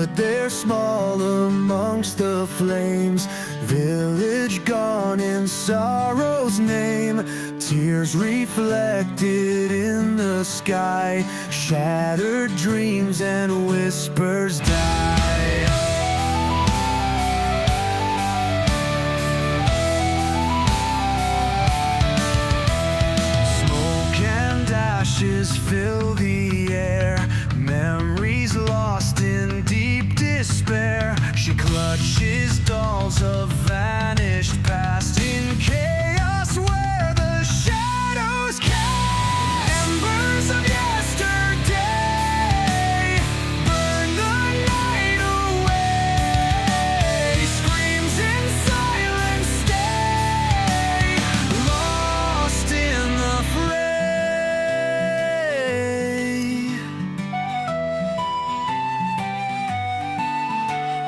stood there small amongst the flames, village gone in sorrow's name. Tears reflected in the sky, shattered dreams and whispers die. Smoke and ashes fill the air, memories lost in deep despair. She clutches dolls of vanished past in chaos where the shadows cast. Embers of yesterday burn the night away. Screams in silence stay lost in the fray.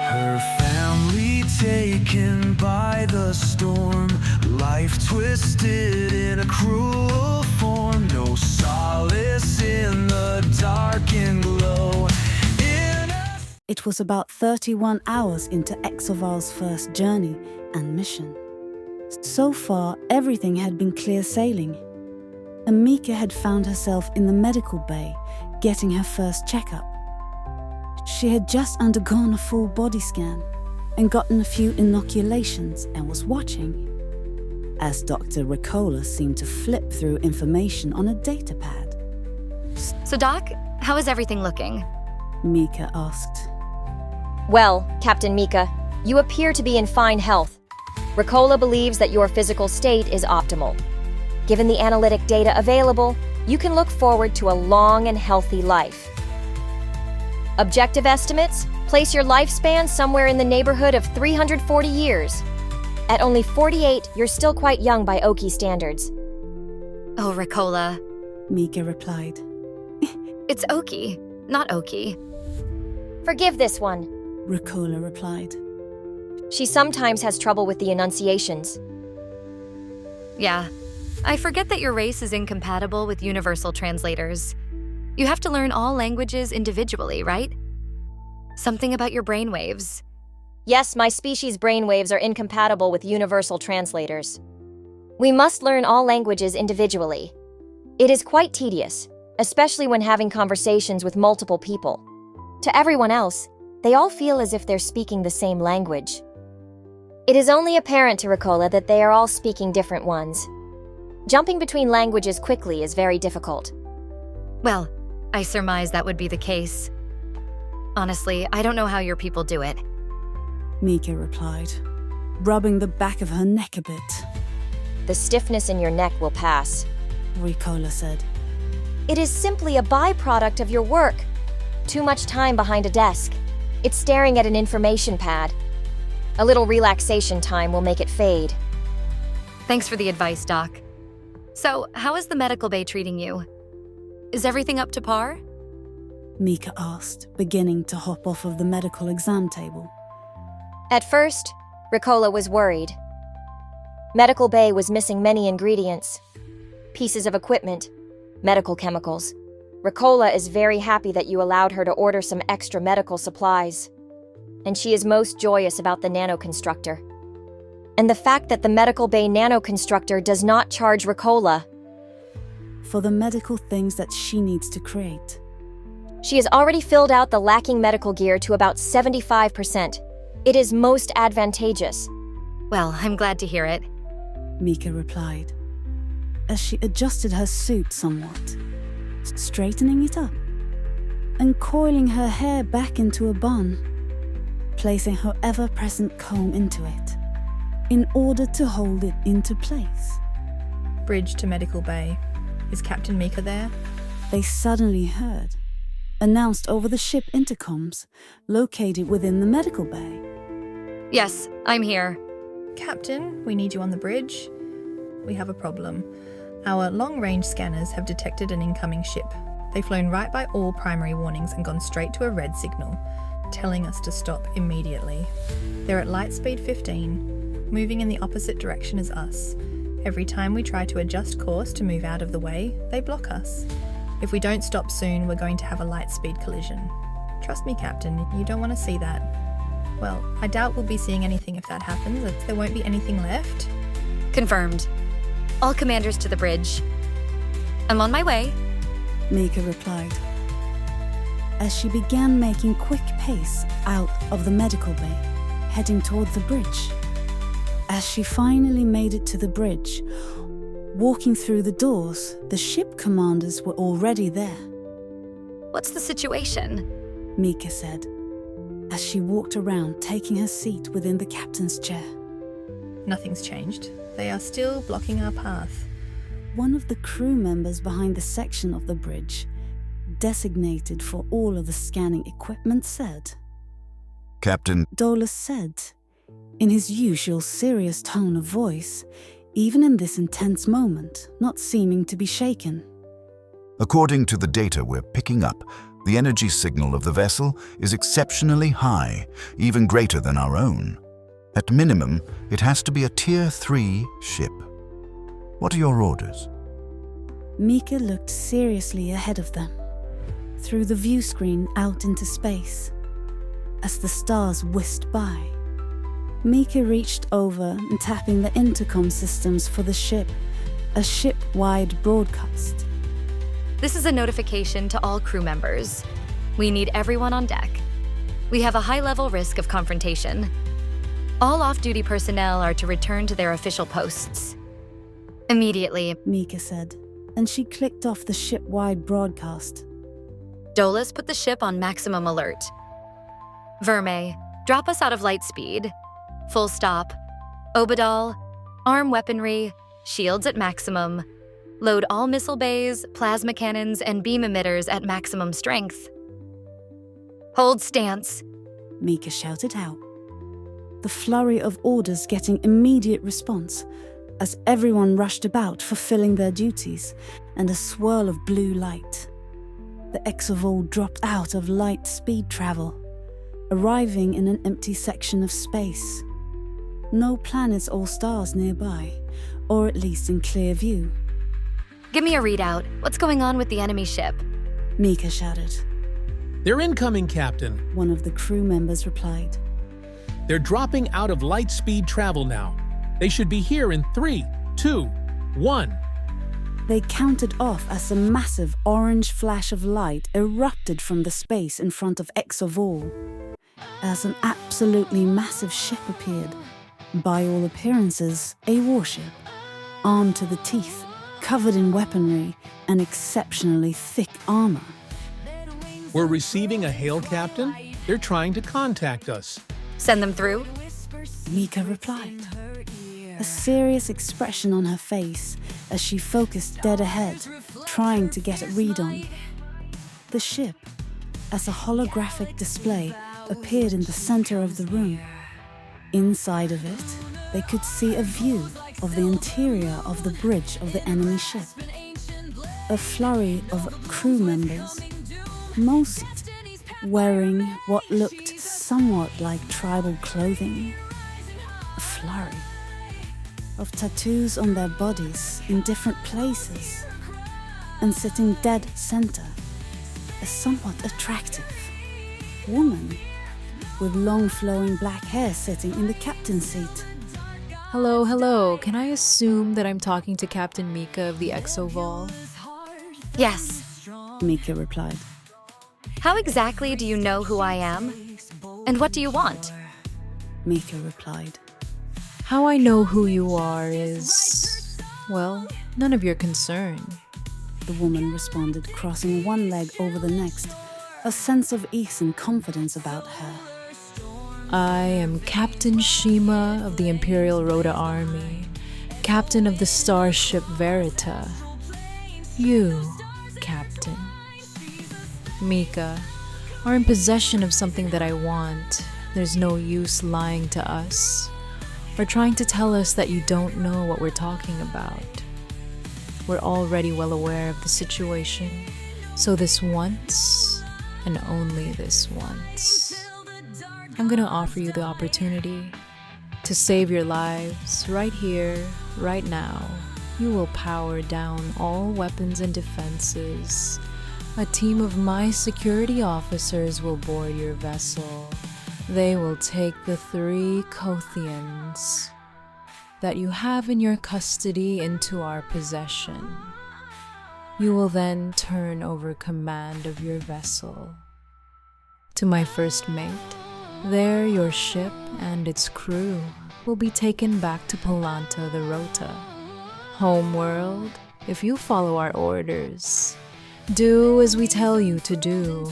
Her family taken by the storm, life twisted in a cruel form. No solace in the darkened glow. It was about 31 hours into Exoval's first journey and mission. So far, everything had been clear sailing. And Mika had found herself in the medical bay, getting her first checkup. She had just undergone a full body scan and gotten a few inoculations and was watching as Dr. Ricola seemed to flip through information on a datapad. So Doc, how is everything looking? Mika asked. Well, Captain Mika, you appear to be in fine health. Ricola believes that your physical state is optimal. Given the analytic data available, you can look forward to a long and healthy life. Objective estimates place your lifespan somewhere in the neighborhood of 340 years. At only 48, you're still quite young by Oki standards. Oh, Ricola. Mika replied. It's Oki, not Oki. Forgive this one. Ricola replied. She sometimes has trouble with the enunciations. Yeah, I forget that your race is incompatible with universal translators. You have to learn all languages individually, right? Something about your brainwaves. Yes, my species' brainwaves are incompatible with universal translators. We must learn all languages individually. It is quite tedious, especially when having conversations with multiple people. To everyone else, they all feel as if they're speaking the same language. It is only apparent to Ricola that they are all speaking different ones. Jumping between languages quickly is very difficult. Well, I surmise that would be the case. Honestly, I don't know how your people do it. Mika replied, rubbing the back of her neck a bit. The stiffness in your neck will pass. Ricola said. It is simply a byproduct of your work. Too much time behind a desk. It's staring at an information pad. A little relaxation time will make it fade. Thanks for the advice, Doc. So, how is the medical bay treating you? Is everything up to par? Mika asked, beginning to hop off of the medical exam table. At first, Ricola was worried. Medical bay was missing many ingredients. Pieces of equipment, medical chemicals. Ricola is very happy that you allowed her to order some extra medical supplies. And she is most joyous about the nanoconstructor. And the fact that the medical bay nanoconstructor does not charge Ricola for the medical things that she needs to create. She has already filled out the lacking medical gear to about 75%. It is most advantageous. Well, I'm glad to hear it. Mika replied, as she adjusted her suit somewhat, straightening it up, and coiling her hair back into a bun, placing her ever-present comb into it, in order to hold it into place. Bridge to Medical Bay. Is Captain Mika there? They suddenly heard, announced over the ship intercoms, located within the medical bay. Yes, I'm here. Captain, we need you on the bridge. We have a problem. Our long-range scanners have detected an incoming ship. They've flown right by all primary warnings and gone straight to a red signal, telling us to stop immediately. They're at light speed 15, moving in the opposite direction as us. Every time we try to adjust course to move out of the way, they block us. If we don't stop soon, we're going to have a light speed collision. Trust me, Captain, you don't want to see that. Well, I doubt we'll be seeing anything if that happens, as there won't be anything left. Confirmed. All commanders to the bridge. I'm on my way. Mika replied, as she began making quick pace out of the medical bay, heading toward the bridge. As she finally made it to the bridge, walking through the doors, the ship commanders were already there. What's the situation? Mika said, as she walked around, taking her seat within the captain's chair. Nothing's changed. They are still blocking our path. One of the crew members behind the section of the bridge, designated for all of the scanning equipment, said. Captain, Dolus said, in his usual serious tone of voice, even in this intense moment, not seeming to be shaken. according to the data we're picking up, the energy signal of the vessel is exceptionally high, even greater than our own. At minimum, it has to be a Tier 3 ship. What are your orders? Mika looked seriously ahead of them, through the view screen out into space. As the stars whisked by, Mika reached over and tapping the intercom systems for the ship, a ship-wide broadcast. This is a notification to all crew members. We need everyone on deck. We have a high-level risk of confrontation. All off-duty personnel are to return to their official posts. Immediately, Mika said, and she clicked off the ship-wide broadcast. Dolus put the ship on maximum alert. Verme, drop us out of light speed. Full stop. Obadal, arm weaponry, shields at maximum. Load all missile bays, plasma cannons, and beam emitters at maximum strength. Hold stance. Mika shouted out, the flurry of orders getting immediate response as everyone rushed about fulfilling their duties, and a swirl of blue light. The exoval dropped out of light speed travel, arriving in an empty section of space. No planets or stars nearby, or at least in clear view. Give me a readout. What's going on with the enemy ship? Mika shouted. They're incoming, Captain. One of the crew members replied. They're dropping out of light speed travel now. They should be here in 3, 2, 1. They counted off as a massive orange flash of light erupted from the space in front of exoval, as an absolutely massive ship appeared. By all appearances, a warship, armed to the teeth, covered in weaponry and exceptionally thick armor. We're receiving a hail, Captain. They're trying to contact us. Send them through? Mika replied, a serious expression on her face as she focused dead ahead, trying to get a read on. The ship, as a holographic display, appeared in the center of the room. Inside of it, they could see a view of the interior of the bridge of the enemy ship. A flurry of crew members, most wearing what looked somewhat like tribal clothing. A flurry of tattoos on their bodies in different places, and sitting dead center, a somewhat attractive woman with long flowing black hair sitting in the captain's seat. Hello. Can I assume that I'm talking to Captain Mika of the exoval? Yes. Mika replied. How exactly do you know who I am? And what do you want? Mika replied. How I know who you are is, well, none of your concern. The woman responded, crossing one leg over the next, a sense of ease and confidence about her. I am Captain Shima of the Imperial Rhoda Army, captain of the starship Verita. You, Captain. Mika, are in possession of something that I want. There's no use lying to us, or trying to tell us that you don't know what we're talking about. We're already well aware of the situation, so this once, and only this once, I'm gonna offer you the opportunity to save your lives right here, right now. You will power down all weapons and defenses, A team of my security officers will board your vessel. They will take the 3 Kothians that you have in your custody into our possession. You will then turn over command of your vessel to my first mate. There, your ship and its crew will be taken back to Palanta the Rota. Homeworld, if you follow our orders, do as we tell you to do.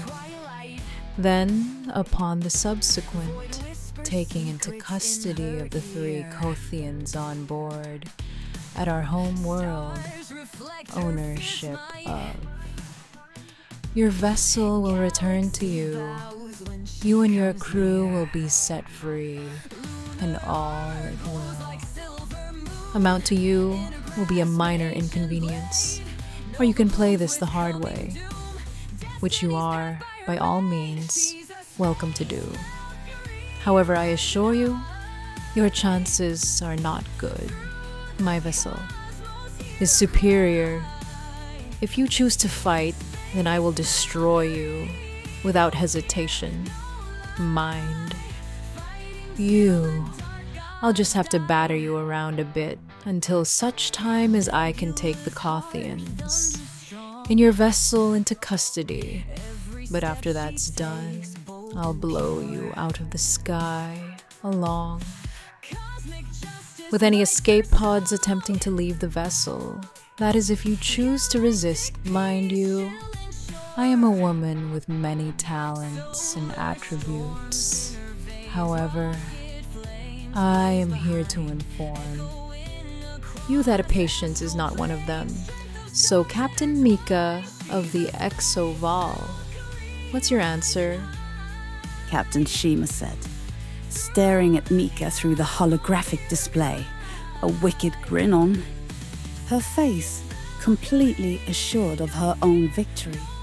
Then, upon the subsequent taking into custody of the 3 Kothians on board at our home world, ownership of, your vessel will return to you. You and your crew will be set free, and all it will amount to you will be a minor inconvenience. Or you can play this the hard way, which you are, by all means, welcome to do. However, I assure you, your chances are not good. My vessel is superior. If you choose to fight, then I will destroy you without hesitation. Mind. You, I'll just have to batter you around a bit until such time as I can take the Kothians in your vessel into custody. But after that's done, I'll blow you out of the sky along with any escape pods attempting to leave the vessel. That is if you choose to resist, mind you. I am a woman with many talents and attributes. However, I am here to inform you that a patience is not one of them. So, Captain Mika of the exoval, what's your answer? Captain Shima said, staring at Mika through the holographic display, a wicked grin on her face, completely assured of her own victory.